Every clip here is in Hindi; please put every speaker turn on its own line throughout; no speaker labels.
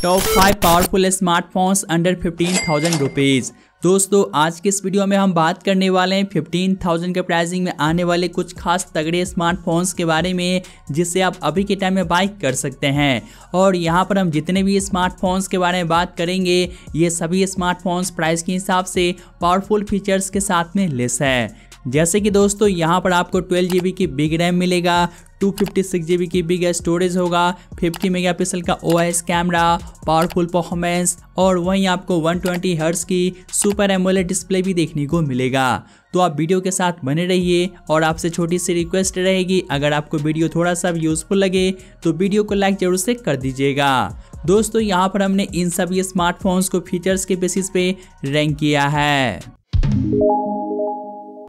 Top 5 powerful smartphones under 15,000 rupees. दोस्तों आज के इस वीडियो में हम बात करने वाले हैं 15,000 के प्राइसिंग में आने वाले कुछ खास तगड़े स्मार्टफोन्स के बारे में, जिससे आप अभी के टाइम में बाई कर सकते हैं। और यहाँ पर हम जितने भी स्मार्टफोन्स के बारे में बात करेंगे, ये सभी स्मार्टफोन्स प्राइस के हिसाब से पावरफुल फीचर्स के साथ में लेस है। जैसे कि दोस्तों यहाँ पर आपको 12 GB की बिग रैम मिलेगा, 256 GB की बिग स्टोरेज होगा, 50 मेगापिक्सल का OIS कैमरा, पावरफुल परफॉर्मेंस और वहीं आपको 120 हर्ट्ज की सुपर एमोलेड डिस्प्ले भी देखने को मिलेगा। तो आप वीडियो के साथ बने रहिए और आपसे छोटी सी रिक्वेस्ट रहेगी, अगर आपको वीडियो थोड़ा सा यूजफुल लगे तो वीडियो को लाइक जरूर से कर दीजिएगा। दोस्तों यहाँ पर हमने इन सभी स्मार्टफोन्स को फीचर्स के बेसिस पे रैंक किया है।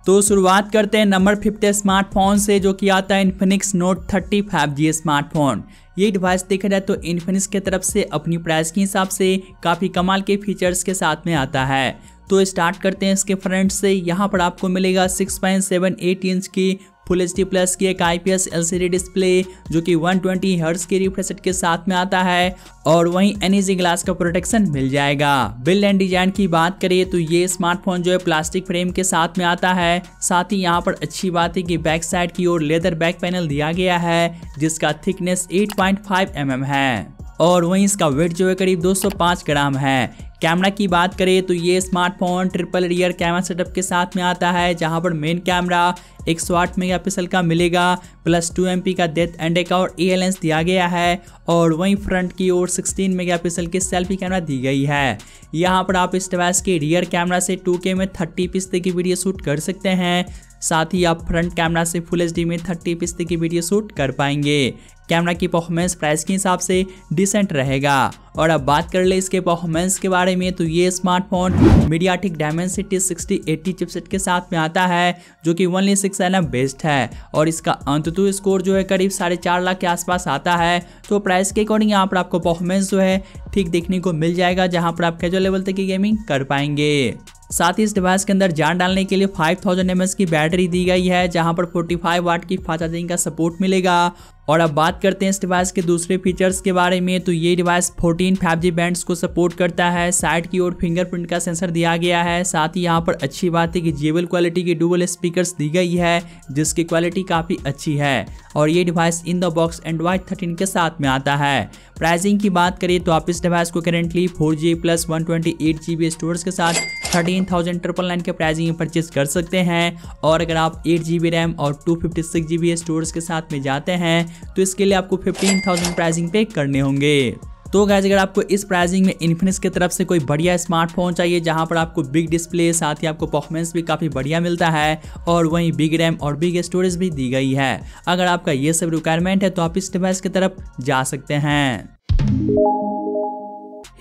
तो शुरुआत करते हैं नंबर 50 स्मार्टफोन से, जो कि आता है इन्फिनिक्स नोट 30 5G स्मार्टफोन। ये डिवाइस देखा जाए तो इन्फिनिक्स की तरफ से अपनी प्राइस के हिसाब से काफ़ी कमाल के फीचर्स के साथ में आता है। तो स्टार्ट करते हैं इसके फ्रंट से। यहाँ पर आपको मिलेगा 6.78 इंच की फुल HD प्लस की एक IPS LCD डिस्प्ले, जो कि 120 हर्ट्ज के रिफ्रेश रेट के साथ में आता है और वहीं NEC ग्लास का प्रोटेक्शन मिल जाएगा। बिल्ड एंड डिजाइन की बात करें तो ये स्मार्टफोन जो है प्लास्टिक फ्रेम के साथ में आता है। साथ ही यहाँ पर अच्छी बात है कि बैक साइड की ओर लेदर बैक पैनल दिया गया है, जिसका थिकनेस 8.5 mm है और वहीं इसका वेट जो है करीब 205 ग्राम है। कैमरा की बात करें तो ये smartphone triple rear camera setup के साथ में आता है, जहां पर मेन कैमरा 108 मेगापिक्सल का मिलेगा, प्लस 2 MP का डेप्थ एंड एक और AL लेंस दिया गया है और वहीं फ्रंट की ओर 16 मेगापिक्सल की सेल्फी कैमरा दी गई है। यहाँ पर आप इस डिवाइस के रियर कैमरा से 2K में 30 की वीडियो शूट कर सकते हैं। साथ ही आप फ्रंट कैमरा से फुल HD में 30 की वीडियो शूट कर पाएंगे। कैमरा की परफॉर्मेंस प्राइस के हिसाब से डिसेंट रहेगा। और अब बात कर ले इसके परफॉर्मेंस के बारे में, तो ये स्मार्टफोन मीडियाटेक डायमेंसिटी 6080 चिपसेट के साथ में आता है, जो कि 116 nm बेस्ड है और इसका अंततः स्कोर जो है करीब 4.5 लाख के आसपास आता है। तो प्राइस के अकॉर्डिंग यहाँ पर आपको परफॉर्मेंस जो है ठीक देखने को मिल जाएगा, जहाँ पर आप कैजुअल लेवल तक की गेमिंग कर पाएंगे। साथ ही इस डिवाइस के अंदर जान डालने के लिए 5000 mAh की बैटरी दी गई है, जहां पर 45 वाट की फास्ट चार्जिंग का सपोर्ट मिलेगा। और अब बात करते हैं इस डिवाइस के दूसरे फीचर्स के बारे में, तो ये डिवाइस 14 5G बैंड्स को सपोर्ट करता है। साइड की ओर फिंगरप्रिंट का सेंसर दिया गया है। साथ ही यहाँ पर अच्छी बात है कि जेबल क्वालिटी की डुअल स्पीकर्स दी गई है, जिसकी क्वालिटी काफ़ी अच्छी है और ये device in the box Android 13 के साथ में आता है। प्राइसिंग की बात करें तो आप इस डिवाइस को currently 4G plus 128 GB storage के साथ 13,999 के प्राइसिंग में परचेज कर सकते हैं। और अगर आप 8 GB रैम और 256 GB स्टोरेज के साथ में जाते हैं तो इसके लिए आपको 15,000 प्राइसिंग पे करने होंगे। तो गाइस अगर आपको इस प्राइसिंग में इन्फिनिक्स की तरफ से कोई बढ़िया स्मार्टफोन चाहिए, जहां पर आपको बिग डिस्प्ले, साथ ही आपको परफॉर्मेंस भी काफ़ी बढ़िया मिलता है और वहीं बिग रैम और बिग स्टोरेज भी दी गई है, अगर आपका ये सब रिक्वायरमेंट है तो आप इस डिवाइस की तरफ जा सकते हैं।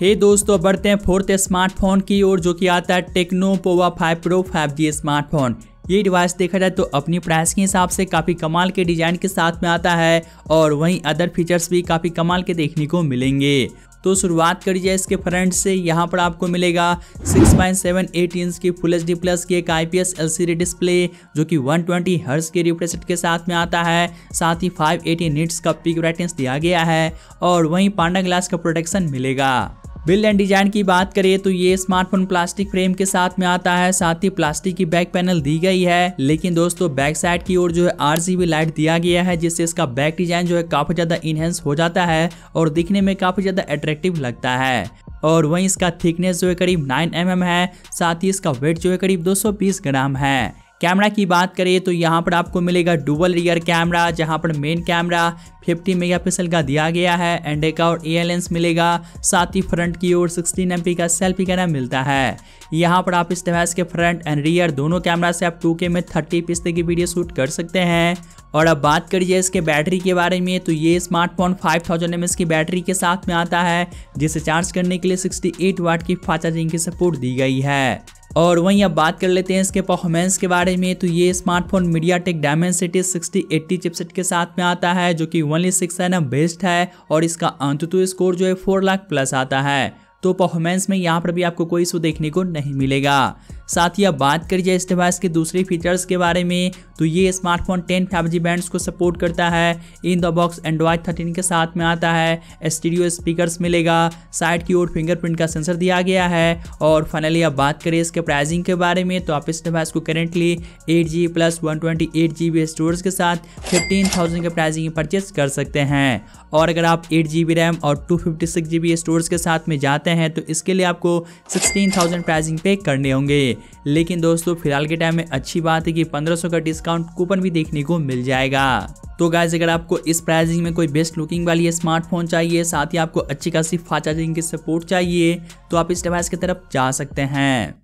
हे दोस्तों बढ़ते हैं फोर्थ स्मार्टफोन की ओर, जो कि आता है techno Pova 5 Pro 5G smartphone. ये डिवाइस देखा जाए तो अपनी प्राइस के हिसाब से काफ़ी कमाल के डिजाइन के साथ में आता है और वहीं अदर फीचर्स भी काफ़ी कमाल के देखने को मिलेंगे। तो शुरुआत करी जाए इसके फ्रंट से। यहाँ पर आपको मिलेगा 6.78 इंच की फुल HD प्लस की एक IPS LCD डिस्प्ले, जो कि 120 हर्ट्ज के रिफ्रेश रेट के साथ में आता है। साथ ही 580 निट्स का पीक ब्राइटनेस दिया गया है और वहीं पांडा ग्लास का प्रोटेक्शन मिलेगा। बिल्ड एंड डिजाइन की बात करें तो ये स्मार्टफोन प्लास्टिक फ्रेम के साथ में आता है। साथ ही प्लास्टिक की बैक पैनल दी गई है, लेकिन दोस्तों बैक साइड की ओर जो है RGB लाइट दिया गया है, जिससे इसका बैक डिजाइन जो है काफी ज्यादा इनहेंस हो जाता है और दिखने में काफी ज्यादा अट्रैक्टिव लगता है। और वहीं इसका थिकनेस जो है करीब 9 mm है। साथ ही इसका वेट जो है करीब 220 ग्राम है। कैमरा की बात करें तो यहाँ पर आपको मिलेगा डुअल रियर कैमरा, जहाँ पर मेन कैमरा 50 मेगापिक्सल का दिया गया है एंड एक और AL लेंस मिलेगा। साथ ही फ्रंट की ओर 16 MP का सेल्फी कैमरा मिलता है। यहाँ पर आप इस डिवाइस के फ्रंट एंड रियर दोनों कैमरा से आप 2K में 30 की वीडियो शूट कर सकते हैं। और अब बात करिए इसके बैटरी के बारे में, तो ये स्मार्टफोन 5000 mAh की बैटरी के साथ में आता है, जिसे चार्ज करने के लिए 68 वाट की फास्ट चार्जिंग की सपोर्ट दी गई है। और वहीं अब बात कर लेते हैं इसके परफॉर्मेंस के बारे में, तो ये स्मार्टफोन मीडियाटेक डायमेंसिटी 6080 चिपसेट के साथ में आता है, जो कि 116 nm बेस्ड है और इसका अंततः स्कोर जो है 4 लाख प्लस आता है। तो परफॉर्मेंस में यहाँ पर भी आपको कोई इशू देखने को नहीं मिलेगा। साथ ही अब बात करिए इस डिवाइस के दूसरे फीचर्स के बारे में, तो ये स्मार्टफोन 10 5G बैंड्स को सपोर्ट करता है। इन द बॉक्स एंड्रॉयड 13 के साथ में आता है। स्टीरियो स्पीकर्स मिलेगा, साइड की ओर फिंगरप्रिंट का सेंसर दिया गया है। और फाइनली अब बात करें इसके प्राइसिंग के बारे में, तो आप इस डिवाइस को currently 8GB plus 128GB storage के साथ 15,000 के प्राइसिंग में परचेस कर सकते हैं। और अगर आप 8GB रैम और 256GB स्टोरेज के साथ में जाते हैं तो इसके लिए आपको 16,000 प्राइसिंग पे करने होंगे। लेकिन दोस्तों फिलहाल के टाइम में अच्छी बात है कि 1500 का डिस्काउंट कूपन भी देखने को मिल जाएगा। तो गाइस अगर आपको इस प्राइसिंग में कोई बेस्ट लुकिंग वाली स्मार्टफोन चाहिए, साथ ही आपको अच्छी खासी फास्ट चार्जिंग की सपोर्ट चाहिए, तो आप इस डिवाइस की तरफ जा सकते हैं।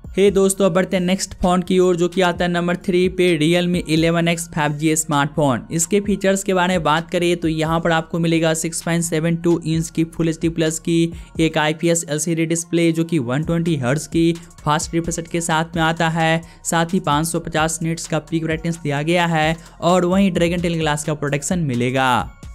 हे दोस्तों अब बढ़ते हैं नेक्स्ट फोन की ओर, जो कि आता है नंबर 3 पे Realme 11X 5G स्मार्टफोन। इसके फीचर्स के बारे में बात करें तो यहाँ पर आपको मिलेगा 6.72 इंच की फुल HD प्लस की एक IPS LCD डिस्प्ले, जो कि 120 हर्ट्ज की फास्ट रिफ्रेश रेट के साथ में आता है। साथ ही 550 निट्स का पीक ब्राइटनेस दिया गया है और वहीं ड्रैगन टेल ग्लास का प्रोटेक्शन मिलेगा।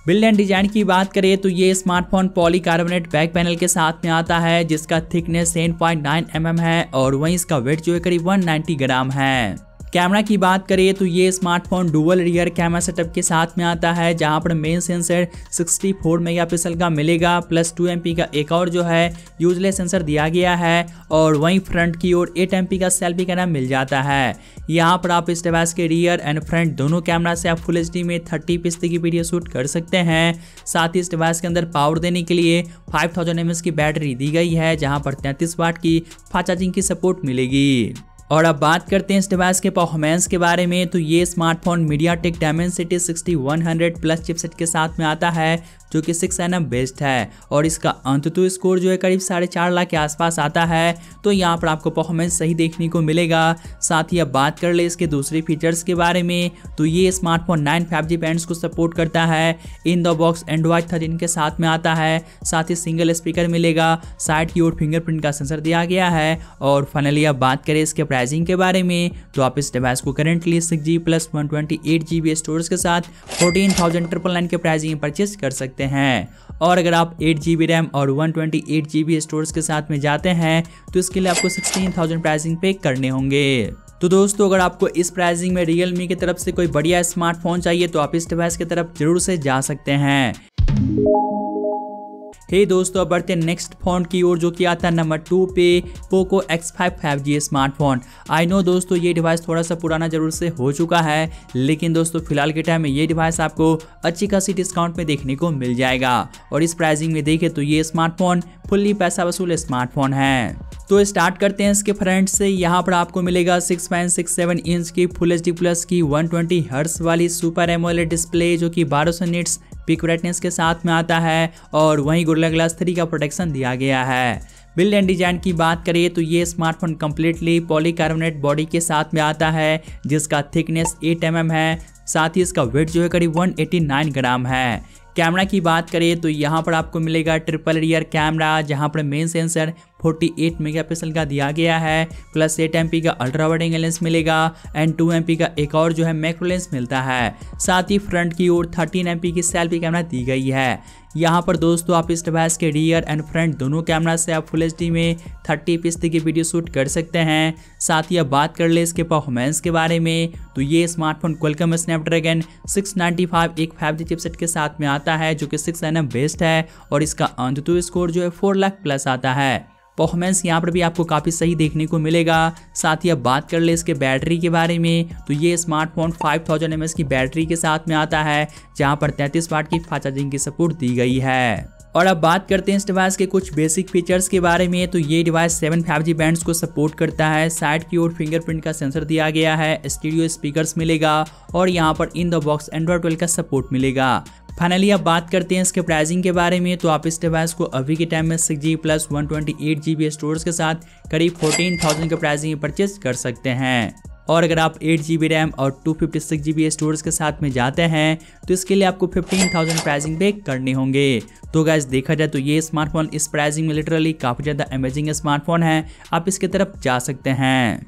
बिल्ड एंड डिजाइन की बात करें तो ये स्मार्टफोन पॉलीकार्बोनेट बैक पैनल के साथ में आता है, जिसका थिकनेस 10.9 mm है और वहीं इसका वेट जो है करीब 190 ग्राम है। कैमरा की बात करें तो ये smartphone dual rear camera setup के साथ में आता है, जहां पर मेन सेंसर 64 मेगापिक्सल का मिलेगा, प्लस 2 MP का एक और जो है यूजलेस सेंसर दिया गया है। और वहीं फ्रंट की ओर 8 MP का सेल्फी कैमरा मिल जाता है। यहाँ पर आप इस डिवाइस के रियर एंड फ्रंट दोनों कैमरा से आप फुल HD में 30 की वीडियो शूट कर सकते हैं। साथ ही इस डिवाइस के अंदर पावर देने के लिए 5000 mAh की बैटरी दी गई है, जहाँ पर 33 वाट की फास्ट चार्जिंग की सपोर्ट मिलेगी। और अब बात करते हैं इस डिवाइस के परफॉर्मेंस के बारे में, तो ये smartphone MediaTek Dimensity 6100 plus chipset के साथ में आता है, जो कि 6nm बेस्ड है और इसका अंततः स्कोर जो है करीब 4.5 लाख के आसपास आता है। तो यहाँ पर आपको परफॉर्मेंस सही देखने को मिलेगा। साथ ही अब बात कर ले इसके दूसरे फीचर्स के बारे में, तो ये स्मार्टफोन 9 5G बैंड्स को सपोर्ट करता है। इन द बॉक्स एंड्रॉयड 13 के साथ में आता है। साथ ही सिंगल स्पीकर मिलेगा, साइड की ओर फिंगरप्रिंट का सेंसर दिया गया है। और फाइनली अब बात करें इसके प्राइसिंग के बारे में, तो आप इस डिवाइस को currently 6GB plus 128GB storage के साथ 14,999 के प्राइसिंग में परचेस कर सकते हैं। और अगर आप 8GB रैम और 128GB स्टोरेज के साथ में जाते हैं तो इसके लिए आपको 16,000 प्राइसिंग पे करने होंगे। तो दोस्तों अगर आपको इस प्राइसिंग में Realme की तरफ से कोई बढ़िया स्मार्टफोन चाहिए तो आप इस डिवाइस की तरफ जरूर से जा सकते हैं। हे दोस्तों अब बढ़ते हैं नेक्स्ट फोन की ओर, जो कि आता है नंबर 2 पे Poco X5 5G smartphone. I know दोस्तों ये डिवाइस थोड़ा सा पुराना जरूर से हो चुका है, लेकिन दोस्तों फिलहाल के टाइम में ये डिवाइस आपको अच्छी खासी डिस्काउंट में देखने को मिल जाएगा। और इस प्राइसिंग में देखें तो ये स्मार्टफोन फुल्ली पैसा वसूल स्मार्टफोन है। तो स्टार्ट करते हैं इसके फ्रंट से। यहाँ पर आपको मिलेगा 6.67 इंच की फुल HD प्लस की 120 हर्ट्ज वाली सुपर एमोलेड डिस्प्ले, जो कि 1200 निट्स पिक ब्राइटनेस के साथ में आता है और वहीं गोरिल्ला ग्लास 3 का प्रोटेक्शन दिया गया है। बिल्ड एंड डिजाइन की बात करें तो ये स्मार्टफोन कम्प्लीटली पॉलीकार्बोनेट बॉडी के साथ में आता है, जिसका थिकनेस 8 mm है। साथ ही इसका वेट जो है करीब 189 ग्राम है। कैमरा की बात करें तो यहाँ पर आपको मिलेगा ट्रिपल रियर कैमरा, जहाँ पर मेन सेंसर 48 मेगापिक्सल का दिया गया है, प्लस 8 MP का अल्ट्रा वाइड एंगल लेंस मिलेगा एंड 2 MP का एक और जो है मैक्रो लेंस मिलता है। साथ ही फ्रंट की ओर 13 MP की सेल्फी कैमरा दी गई है। यहाँ पर दोस्तों आप इस डिवाइस के रियर एंड फ्रंट दोनों कैमरा से आप फुल HD में 30 की वीडियो शूट कर सकते हैं। साथ ही अब बात कर ले इसके परफॉर्मेंस के बारे में, तो ये स्मार्टफोन क्वालकॉम स्नैपड्रैगन 695 एक 5G चिपसेट के साथ में आता है, जो कि 6nm बेस्ड है और इसका अंततः स्कोर जो है 4 लाख प्लस आता है। परफॉर्मेंस यहाँ पर भी आपको काफ़ी सही देखने को मिलेगा। साथ ही अब बात कर ले इसके बैटरी के बारे में, तो ये स्मार्टफोन 5000 mAh की बैटरी के साथ में आता है, जहाँ पर 33 वाट की फास्ट चार्जिंग की सपोर्ट दी गई है। और अब बात करते हैं इस डिवाइस के कुछ बेसिक फीचर्स के बारे में, तो ये डिवाइस 7 5G बैंड्स को सपोर्ट करता है। साइड की ओर फिंगरप्रिंट का सेंसर दिया गया है, स्टीरियो स्पीकर्स मिलेगा और यहाँ पर इन द बॉक्स एंड्रॉयड 12 का सपोर्ट मिलेगा। फाइनली अब बात करते हैं इसके प्राइसिंग के बारे में, तो आप इस डिवाइस को अभी के टाइम में 6GB प्लस 128GB स्टोरेज के साथ करीब 14,000 के प्राइसिंग में परचेज कर सकते हैं। और अगर आप 8GB रैम और 256GB स्टोरेज के साथ में जाते हैं तो इसके लिए आपको 15,000 प्राइसिंग पे करने होंगे। तो गाइस देखा जाए तो ये स्मार्टफोन इस प्राइसिंग में लिटरली काफ़ी ज़्यादा अमेजिंग स्मार्टफोन है, आप इसके तरफ जा सकते हैं।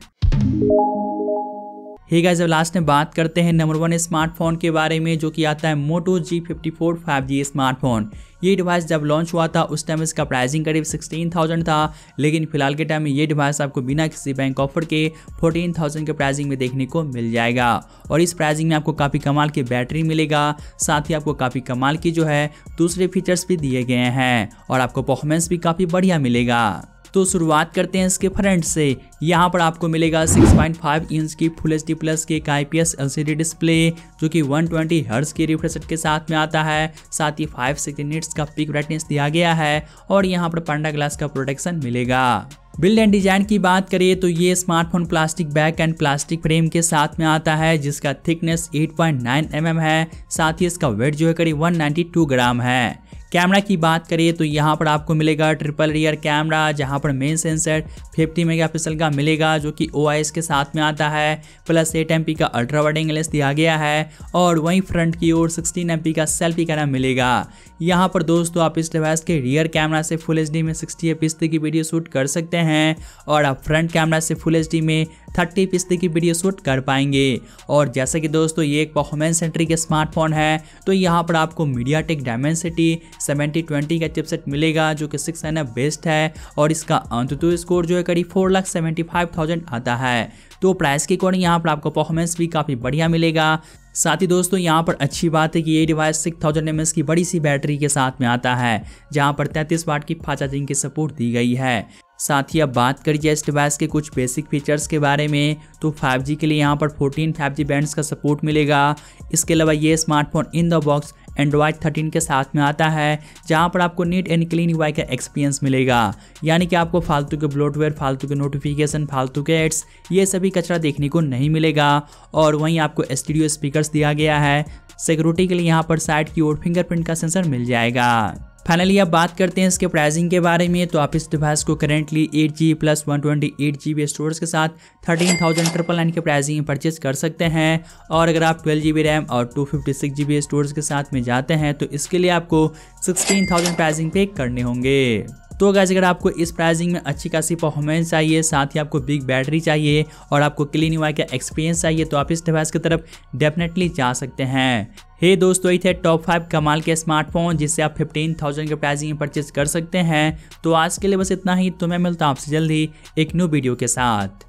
ठीक है, जब लास्ट में बात करते हैं नंबर 1 स्मार्टफोन के बारे में, जो कि आता है मोटो G54 5G स्मार्टफोन। ये डिवाइस जब लॉन्च हुआ था उस टाइम इसका प्राइसिंग करीब 16,000 था, लेकिन फिलहाल के टाइम में ये डिवाइस आपको बिना किसी बैंक ऑफर के 14,000 के प्राइसिंग में देखने को मिल जाएगा। और इस प्राइसिंग में आपको काफ़ी कमाल की बैटरी मिलेगा, साथ ही आपको काफ़ी कमाल की जो है दूसरे फीचर्स भी दिए गए हैं और आपको परफॉर्मेंस भी काफ़ी बढ़िया मिलेगा। तो शुरुआत करते हैं इसके फ्रंट से। यहाँ पर आपको मिलेगा 6.5 इंच की फुल HD प्लस के IPS LCD डिस्प्ले, जो कि 120 हर्ट्ज के रिफ्रेश रेट के साथ में आता है। साथ ही 560 निट्स का पिक ब्राइटनेस दिया गया है और यहाँ पर पांडा ग्लास का प्रोटेक्शन मिलेगा। बिल्ड एंड डिजाइन की बात करिए तो ये smartphone plastic back and plastic frame के साथ में आता है, जिसका थिकनेस 8.9 mm है। साथ ही इसका वेट जो है करीब 192 ग्राम है। कैमरा की बात करिए तो यहाँ पर आपको मिलेगा ट्रिपल रियर कैमरा, जहाँ पर मेन सेंसर 50 मेगापिक्सल का मिलेगा, जो कि OIS के साथ में आता है। प्लस 8 MP का अल्ट्रा वाइड एंगल लेंस दिया गया है और वहीं फ्रंट की ओर 16 MP का सेल्फी कैमरा मिलेगा। यहाँ पर दोस्तों आप इस डिवाइस के रियर कैमरा से फुल HD में 60 fps की वीडियो शूट कर सकते हैं और आप फ्रंट कैमरा से फुल HD में 30 fps की वीडियो शूट कर पाएंगे। और जैसा कि दोस्तों ये एक परफॉर्मेंस सेंट्रिक स्मार्टफोन है, तो यहाँ पर आपको मीडियाटेक डायमेंसिटी 7020 का चिपसेट मिलेगा, जो कि 6nf बेस्ड है और इसका अंतुतु स्कोर जो है करीब 4,75,000 आता है। तो प्राइस के अकॉर्डिंग यहाँ पर आपको परफॉर्मेंस भी काफ़ी बढ़िया मिलेगा। साथ ही दोस्तों यहाँ पर अच्छी बात है कि ये डिवाइस 6000 mAh की बड़ी सी बैटरी के साथ में आता है, जहाँ पर 33 वाट की फास्ट चार्जिंग की सपोर्ट दी गई है। साथ ही अब बात करिए इस डिवाइस के कुछ बेसिक फीचर्स के बारे में, तो 5G के लिए यहाँ पर 14 5G बैंड्स का सपोर्ट मिलेगा। इसके अलावा ये smartphone in the box Android 13 के साथ में आता है, जहाँ पर आपको नीट एंड क्लीन UI का एक्सपीरियंस मिलेगा, यानी कि आपको फालतू के ब्लोटवेयर, फालतू के नोटिफिकेशन, फालतू के एड्स, ये सभी कचरा देखने को नहीं मिलेगा। और वहीं आपको स्टूडियो स्पीकर्स दिया गया है। सिक्योरिटी के लिए यहाँ पर साइड की ओर फिंगरप्रिंट का सेंसर मिल जाएगा। फाइनली अब बात करते हैं इसके प्राइसिंग के बारे में, तो आप इस डिवाइस को currently 8GB plus 128GB storage के साथ 13,999 के प्राइसिंग में परचेज कर सकते हैं। और अगर आप 12GB रैम और 256GB स्टोरेज के साथ में जाते हैं तो इसके लिए आपको 16,000 प्राइसिंग पे करने होंगे। तो गाइस अगर आपको इस प्राइसिंग में अच्छी खासी परफॉर्मेंस चाहिए, साथ ही आपको बिग बैटरी चाहिए और आपको क्लीन UI का एक्सपीरियंस चाहिए, तो आप इस डिवाइस की तरफ डेफिनेटली जा सकते हैं। हे दोस्तों, ये थे टॉप 5 कमाल के स्मार्टफोन जिससे आप 15,000 के प्राइसिंग में परचेज कर सकते हैं। तो आज के लिए बस इतना ही, तो मैं मिलता हूँ आपसे जल्दी एक न्यू वीडियो के साथ।